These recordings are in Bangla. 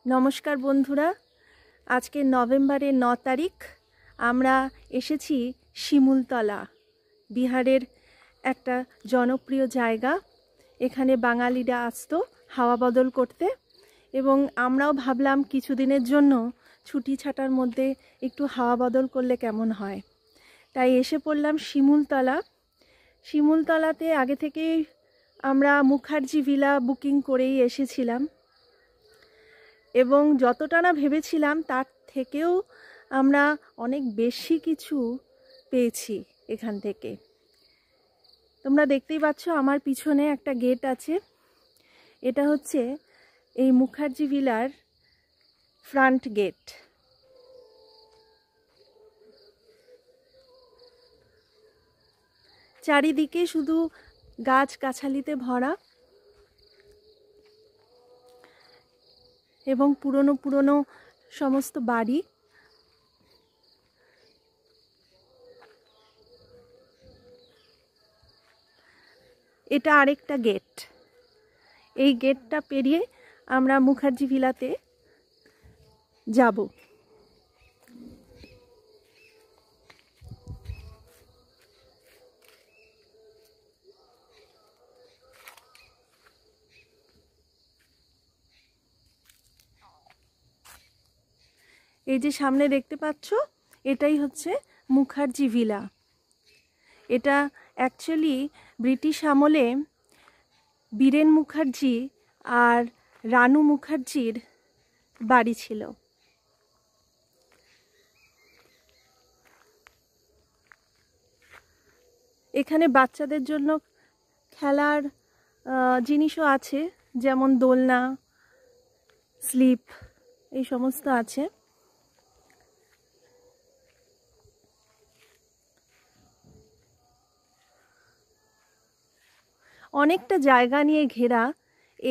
নমস্কার বন্ধুরা, আজকে নভেম্বরের 9 তারিখ আমরা এসেছি শিমুলতলা, বিহারের একটা জনপ্রিয় জায়গা। এখানে বাঙালিরা আসতো হাওয়া বদল করতে এবং আমরাও ভাবলাম কিছুদিনের জন্য ছুটি ছাটার মধ্যে একটু হাওয়া বদল করলে কেমন হয়। তাই এসে পড়লাম শিমুলতলা। শিমুলতলাতে আগে থেকেই আমরা মুখার্জি ভিলা বুকিং করেই এসেছিলাম এবং যতটা না ভেবেছিলাম তার থেকেও আমরা অনেক বেশি কিছু পেয়েছি এখান থেকে। তোমরা দেখতেই পাচ্ছ আমার পিছনে একটা গেট আছে, এটা হচ্ছে এই মুখার্জি ভিলার ফ্রন্ট গেট। চারিদিকে শুধু গাছগাছালিতে ভরা এবং পুরনো পুরনো সমস্ত বাড়ি। এটা আরেকটা গেট। এই গেটটা পেরিয়ে আমরা মুখার্জি ভিলাতে যাব। এই যে সামনে দেখতে পাচ্ছ, এটাই হচ্ছে মুখার্জি ভিলা। এটা অ্যাকচুয়ালি ব্রিটিশ আমলে বীরেন মুখার্জি আর রানু মুখার্জির বাড়ি ছিল। এখানে বাচ্চাদের জন্য খেলার জিনিসও আছে, যেমন দোলনা, স্লিপ, এই সমস্ত আছে। অনেকটা জায়গা নিয়ে ঘেরা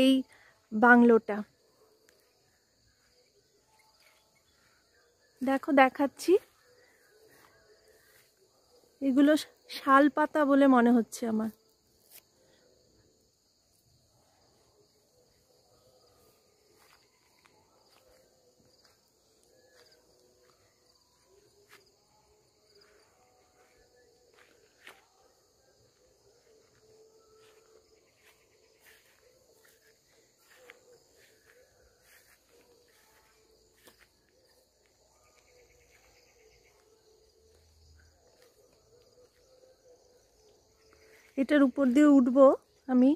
এই বাংলোটা। দেখো দেখাচ্ছি, এগুলো শাল পাতা বলে মনে হচ্ছে আমার। এটার উপর দিয়ে উঠবো আমি।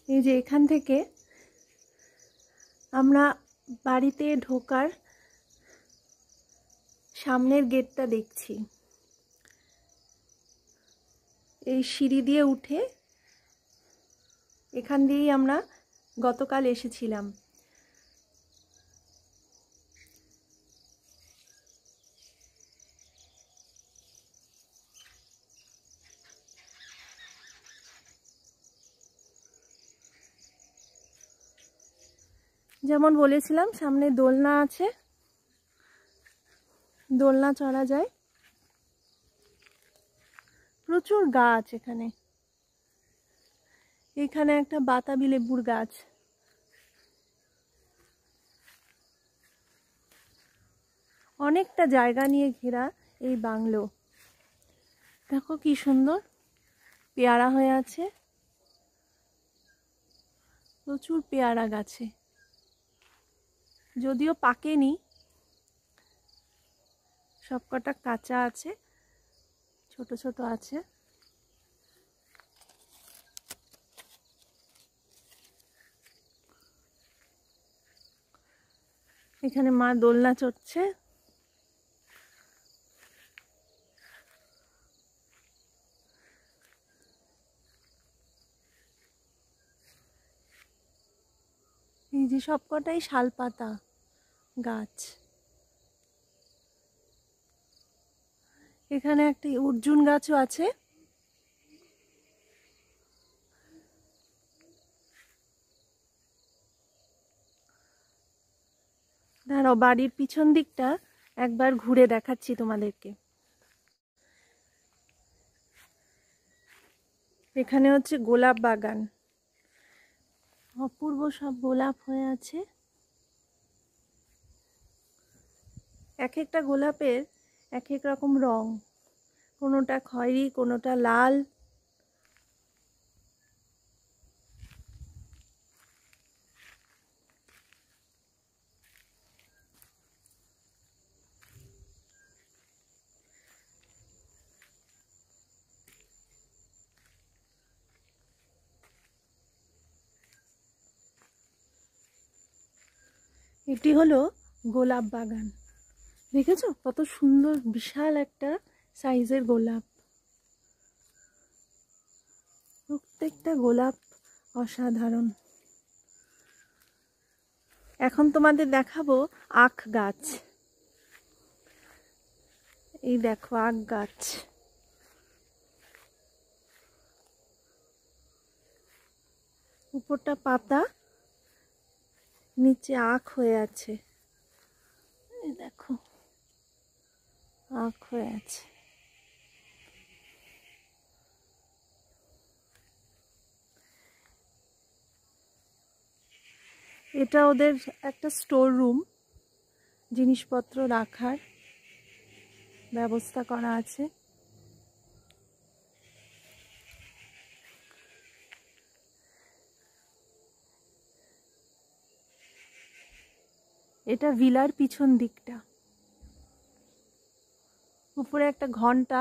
এই যে এখান থেকে আমরা বাড়িতে ঢোকার সামনের গেটটা দেখছি। এই সিঁড়ি দিয়ে উঠে এখান দিয়েই আমরা গতকাল এসেছিলাম। যেমন বলেছিলাম, সামনে দোলনা আছে, দোলনা চড়া যায়। প্রচুর গাছ এখানে। এখানে একটা বাতাবি লেবুর গাছ। অনেকটা জায়গা নিয়ে ঘেরা এই বাংলো। দেখো কি সুন্দর পেয়ারা হয়ে আছে, প্রচুর পেয়ারা গাছে, যদিও পাকেনি, সবকটা কাঁচা আছে, ছোট ছোট আছে। এখানে মা দোলনা চড়ছে। এই যে সবকটাই শালপাতা গাছ। এখানে একটি অর্জুন গাছও আছে। দাঁড়াও, বাড়ির পিছন দিকটা একবার ঘুরে দেখাচ্ছি তোমাদেরকে। এখানে হচ্ছে গোলাপ বাগান, অপূর্ব সব গোলাপ হয়ে আছে। এক একটা গোলাপের এক এক রকম রং, কোনোটা খয়েরি, কোনোটা লাল। এটি হলো গোলাপ বাগান। দেখেছো কত সুন্দর, বিশাল একটা সাইজের গোলাপ। প্রত্যেকটা গোলাপ অসাধারণ। এখন তোমাদের দেখাবো আখ গাছ। এই দেখো আখ গাছ। উপরটা পাতা, নিচে আখ হয়ে আছে। এই দেখো আখ হয়ে আছে। এটা ওদের একটা স্টোর রুম, জিনিসপত্র রাখার ব্যবস্থা করা আছে। এটা ভিলার পিছন দিকটা। উপরে একটা ঘন্টা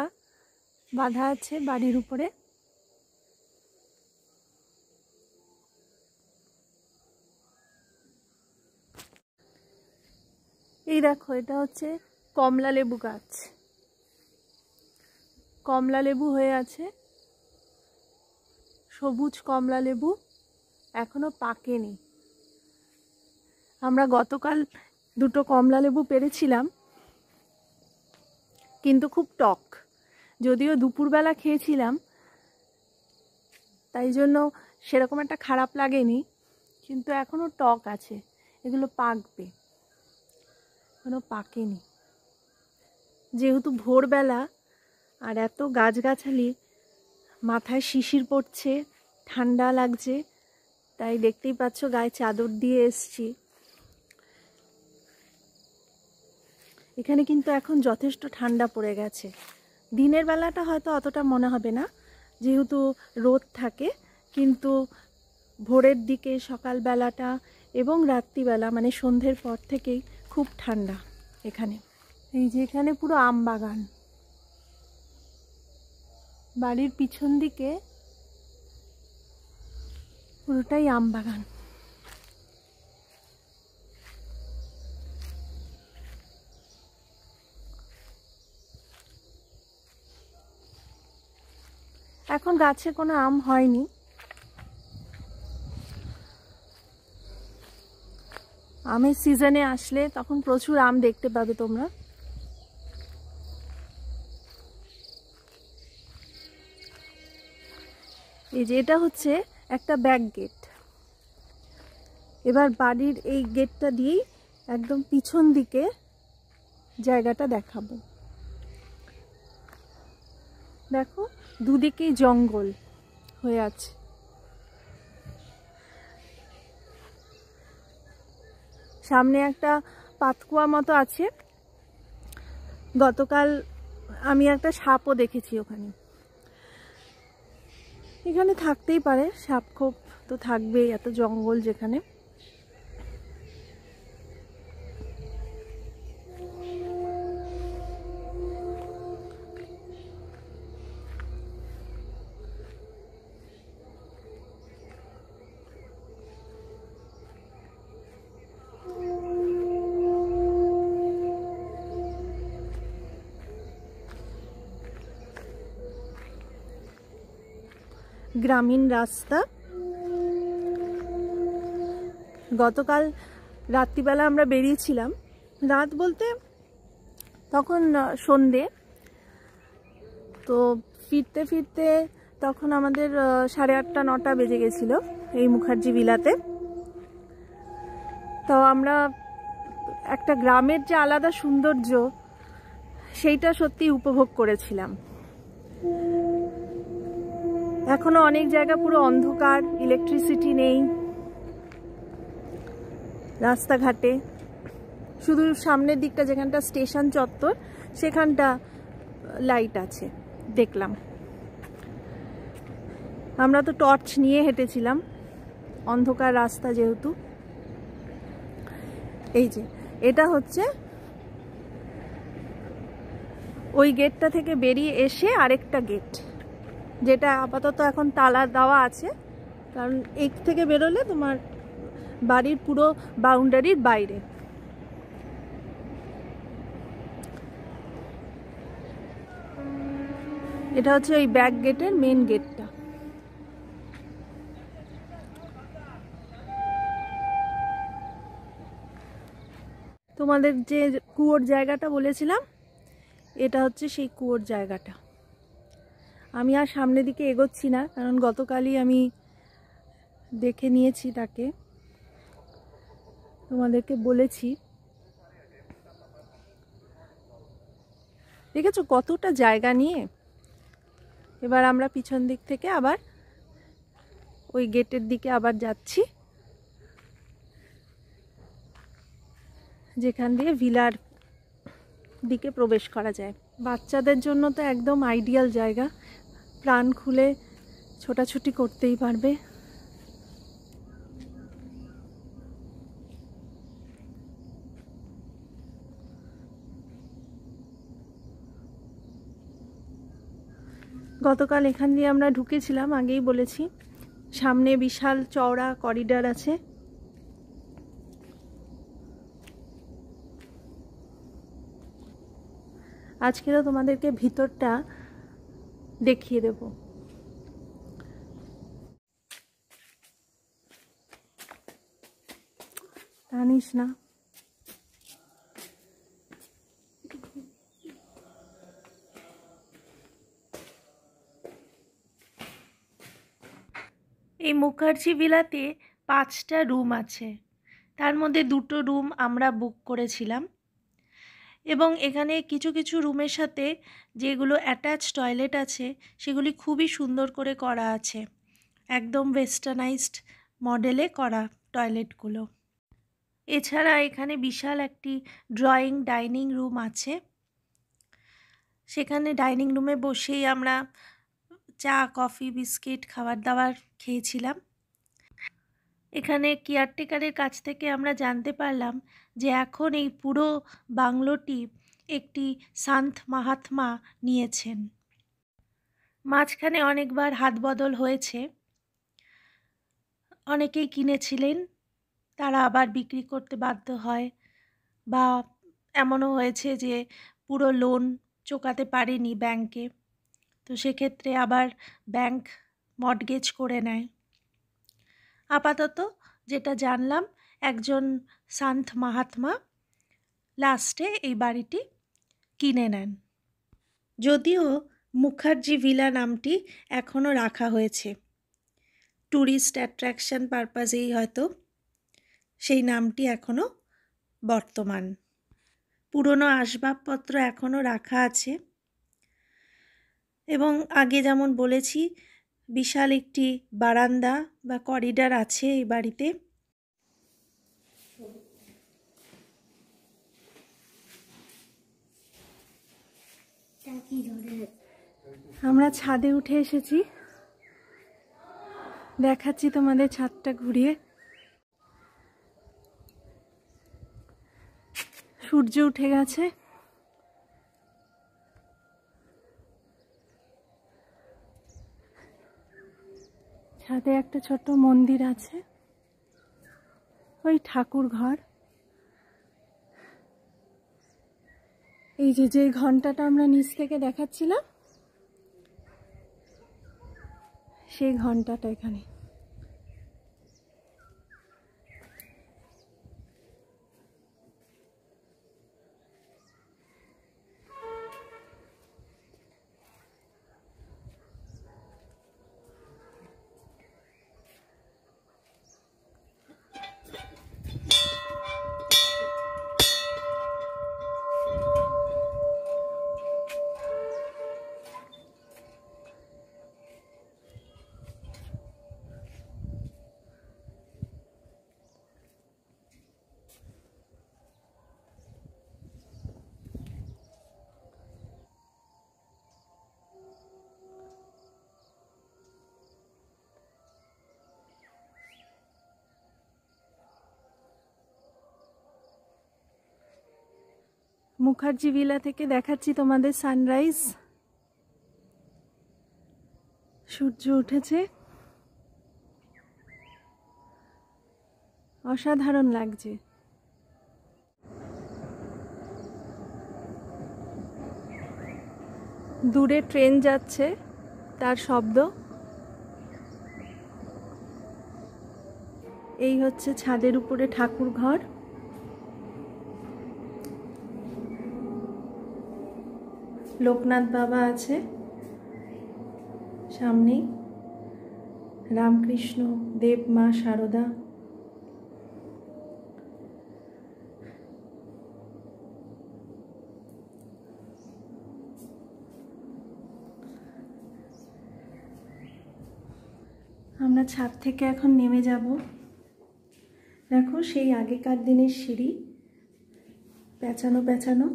বাঁধা আছে বাড়ির উপরে। এই দেখো এটা হচ্ছে কমলা লেবু গাছ। কমলা লেবু হয়ে আছে, সবুজ কমলা লেবু, এখনো পাকেনি। আমরা গতকাল দুটো কমলা লেবু পেরেছিলাম, কিন্তু খুব টক। যদিও দুপুরবেলা খেয়েছিলাম, তাই জন্য সেরকম একটা খারাপ লাগেনি, কিন্তু এখনো টক আছে। এগুলো পাকবে, এখনো পাকেনি। যেহেতু ভোরবেলা আর এত গাছগাছালি, মাথায় শিশির পড়ছে, ঠান্ডা লাগছে, তাই দেখতেই পাচ্ছ গায়ে চাদর দিয়ে এসছি। এখানে কিন্তু এখন যথেষ্ট ঠান্ডা পড়ে গেছে। দিনের বেলাটা হয়তো অতটা মনে হবে না, যেহেতু রোদ থাকে, কিন্তু ভোরের দিকে, সকালবেলাটা এবং রাত্রিবেলা, মানে সন্ধ্যের পর থেকেই খুব ঠান্ডা এখানে। এই যে এখানে পুরো আম বাগান, বাড়ির পিছন দিকে পুরোটাই আম বাগান। এখন গাছে কোনো আম হয়নি। আমের সিজনে আসলে তখন প্রচুর আম দেখতে পাবে তোমরা। এই যে এটা হচ্ছে একটা ব্যাক গেট। এবার বাড়ির এই গেটটা দিয়েই একদম পিছন দিকে জায়গাটা দেখাবো। দেখো দুদিকেই জঙ্গল হয়ে আছে। সামনে একটা পাতকুয়া মতো আছে। গতকাল আমি একটা সাপও দেখেছি ওখানে। এখানে থাকতেই পারে সাপ, খোপ তো থাকবেই, এত জঙ্গল যেখানে। গ্রামীণ রাস্তা। গতকাল রাত্রিবেলা আমরা বেরিয়েছিলাম, রাত বলতে তখন সন্ধে, তো ফিরতে ফিরতে তখন আমাদের 8:30 9টা বেজে গেছিলো এই মুখার্জি ভিলাতে। তো আমরা একটা গ্রামের যে আলাদা সৌন্দর্য সেইটা সত্যি উপভোগ করেছিলাম। এখনো অনেক জায়গা পুরো অন্ধকার, ইলেকট্রিসিটি নেই রাস্তাঘাটে। শুধু সামনের দিকটা যেখানটা স্টেশন চত্বর সেখানটা লাইট আছে দেখলাম। আমরা তো টর্চ নিয়ে হেঁটেছিলাম, অন্ধকার রাস্তা যেহেতু। এই যে এটা হচ্ছে ওই গেটটা থেকে বেরিয়ে এসে আরেকটা গেট, যেটা আপাতত এখন তালা দেওয়া আছে, কারণ এই থেকে বেরোলে তোমার বাড়ির পুরো বাউন্ডারির বাইরে। এটা হচ্ছে ওই ব্যাক গেটের মেন গেটটা। তোমাদের যে কুয়োর জায়গাটা বলেছিলাম, এটা হচ্ছে সেই কুয়োর জায়গাটা। আমি আর সামনের দিকে এগোচ্ছি না, কারণ গতকালই আমি দেখে নিয়েছি তাকে, তোমাদেরকে বলেছি। দেখেছো কতটা জায়গা নিয়ে। এবার আমরা পিছন দিক থেকে আবার ওই গেটের দিকে আবার যাচ্ছি, যেখান দিয়ে ভিলার দিকে প্রবেশ করা যায়। বাচ্চাদের জন্য তো একদম আইডিয়াল জায়গা, প্রাণ খুলে ছোটাছুটি করতেই পারবে। গতকাল এখান দিয়ে আমরা ঢুকেছিলাম, আগেই বলেছি। সামনে বিশাল চওড়া করিডর আছে। আজকে তো তোমাদেরকে ভিতরটা দেখিয়ে দেব। জানিস না এই মুখার্জি ভিলাতে 5টা রুম আছে, তার মধ্যে 2টো রুম আমরা বুক করেছিলাম। এবং এখানে কিছু কিছু রুমের সাথে যেগুলো অ্যাটাচ টয়লেট আছে সেগুলি খুবই সুন্দর করে করা আছে, একদম ওয়েস্টার্নাইজড মডেলে করা টয়লেটগুলো। এছাড়া এখানে বিশাল একটি ড্রয়িং ডাইনিং রুম আছে। সেখানে ডাইনিং রুমে বসেই আমরা চা, কফি, বিস্কিট, খাবার দাবার খেয়েছিলাম। এখানে কেয়ারটেকারের কাছ থেকে আমরা জানতে পারলাম যে এখন এই পুরো বাংলোটি একটি সন্ত মহাত্মা নিয়েছেন। মাঝখানে অনেকবার হাত বদল হয়েছে, অনেকেই কিনেছিলেন, তারা আবার বিক্রি করতে বাধ্য হয়, বা এমনও হয়েছে যে পুরো লোন চোকাতে পারেনি ব্যাংকে, তো সেক্ষেত্রে আবার ব্যাংক মর্টগেজ করে নেয়। আপাতত যেটা জানলাম, একজন সন্ত মহাত্মা লাস্টে এই বাড়িটি কিনে নেন। যদিও মুখার্জি ভিলা নামটি এখনও রাখা হয়েছে, ট্যুরিস্ট অ্যাট্রাকশন পারপাসেই হয়তো সেই নামটি এখনও বর্তমান। পুরনো আসবাবপত্র এখনও রাখা আছে, এবং আগে যেমন বলেছি বিশাল একটি বারান্দা বা করিডর আছে এই বাড়িতে। আমরা ছাদে উঠে এসেছি, দেখাচ্ছি তোমাদের ছাদটা ঘুরিয়ে। সূর্য উঠে গেছে, ছাদে একটা ছোট্ট মন্দির আছে, ওই ঠাকুর ঘর। এই যে ঘন্টাটা আমরা নিচ থেকে দেখাচ্ছিলাম, সেই ঘন্টাটা এখানে। মুখার্জি ভিলা থেকে দেখাচ্ছি তোমাদের সানরাইজ। সূর্য উঠেছে, অসাধারণ লাগছে। দূরে ট্রেন যাচ্ছে, তার শব্দ। এই হচ্ছে ছাদের উপরে ঠাকুর ঘর। লোকনাথ বাবা আছে সামনেই, রামকৃষ্ণ দেব, মা শারদা। আমরা ছাদ থেকে এখন নেমে যাব। দেখো সেই আগেকার দিনের সিঁড়ি, পেঁচানো পেঁচানো।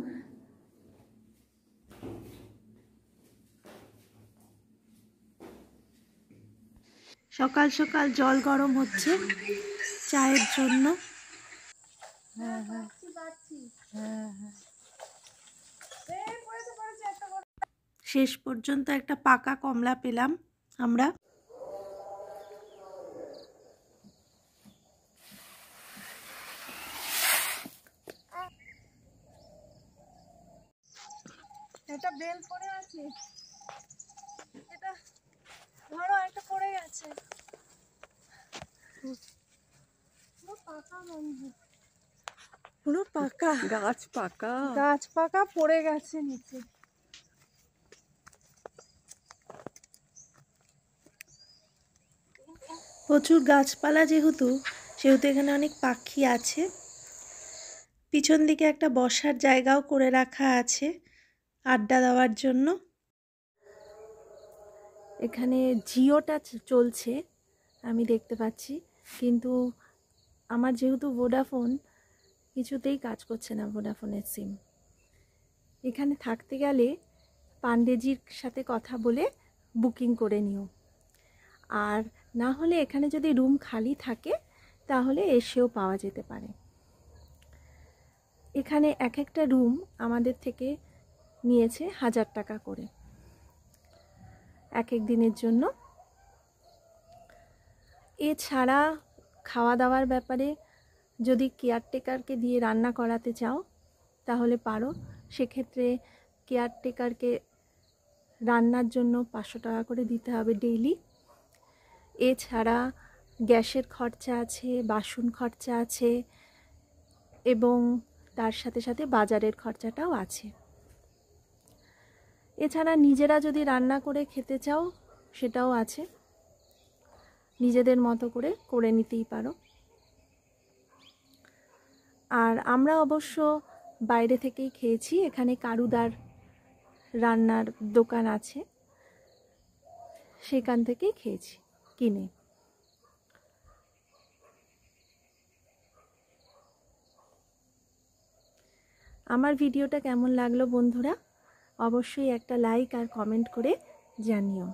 সকাল সকাল জল গরম হচ্ছে চায়ের জন্য। শেষ পর্যন্ত একটা পাকা কমলা পেলাম আমরা। এটা বেল পড়ে আছে, এটা ধরো একটা পড়ে গেছে। পুরো পাকা গাছ, পাকা গাছ, পাকা পড়ে গেছে নিচে। প্রচুর গাছপালা যেহেতু এখানে অনেক পাখি আছে। পিছন দিকে একটা বসার জায়গাও করে রাখা আছে আড্ডা দেওয়ার জন্য। এখানে জিওটা চলছে আমি দেখতে পাচ্ছি, কিন্তু আমার যেহেতু ভোডাফোন, কিছুতেই কাজ করছে না ভোডাফোনের সিম। এখানে থাকতে গেলে পান্ডেজির সাথে কথা বলে বুকিং করে নিও, আর না হলে এখানে যদি রুম খালি থাকে তাহলে এসেও পাওয়া যেতে পারে। এখানে এক একটা রুম আমাদের থেকে নিয়েছে 1000 টাকা করে এক এক দিনের জন্য। এছাড়া খাওয়া দাওয়ার ব্যাপারে যদি কেয়ারটেকারকে দিয়ে রান্না করাতে চাও তাহলে পারো, সেক্ষেত্রে কেয়ারটেকারকে রান্নার জন্য 500 টাকা করে দিতে হবে ডেইলি। এছাড়া গ্যাসের খরচা আছে, বাসন খরচা আছে, এবং তার সাথে সাথে বাজারের খরচাটাও আছে। এছাড়া নিজেরা যদি রান্না করে খেতে চাও সেটাও আছে, নিজেদের মতো করে করে নিতেই পারো। আর আমরা অবশ্য বাইরে থেকেই খেয়েছি, এখানে কারুদার রান্নার দোকান আছে, সেখান থেকেই খেয়েছি কিনে। আমার ভিডিওটা কেমন লাগলো বন্ধুরা, অবশ্যই একটা লাইক আর কমেন্ট করে জানিও।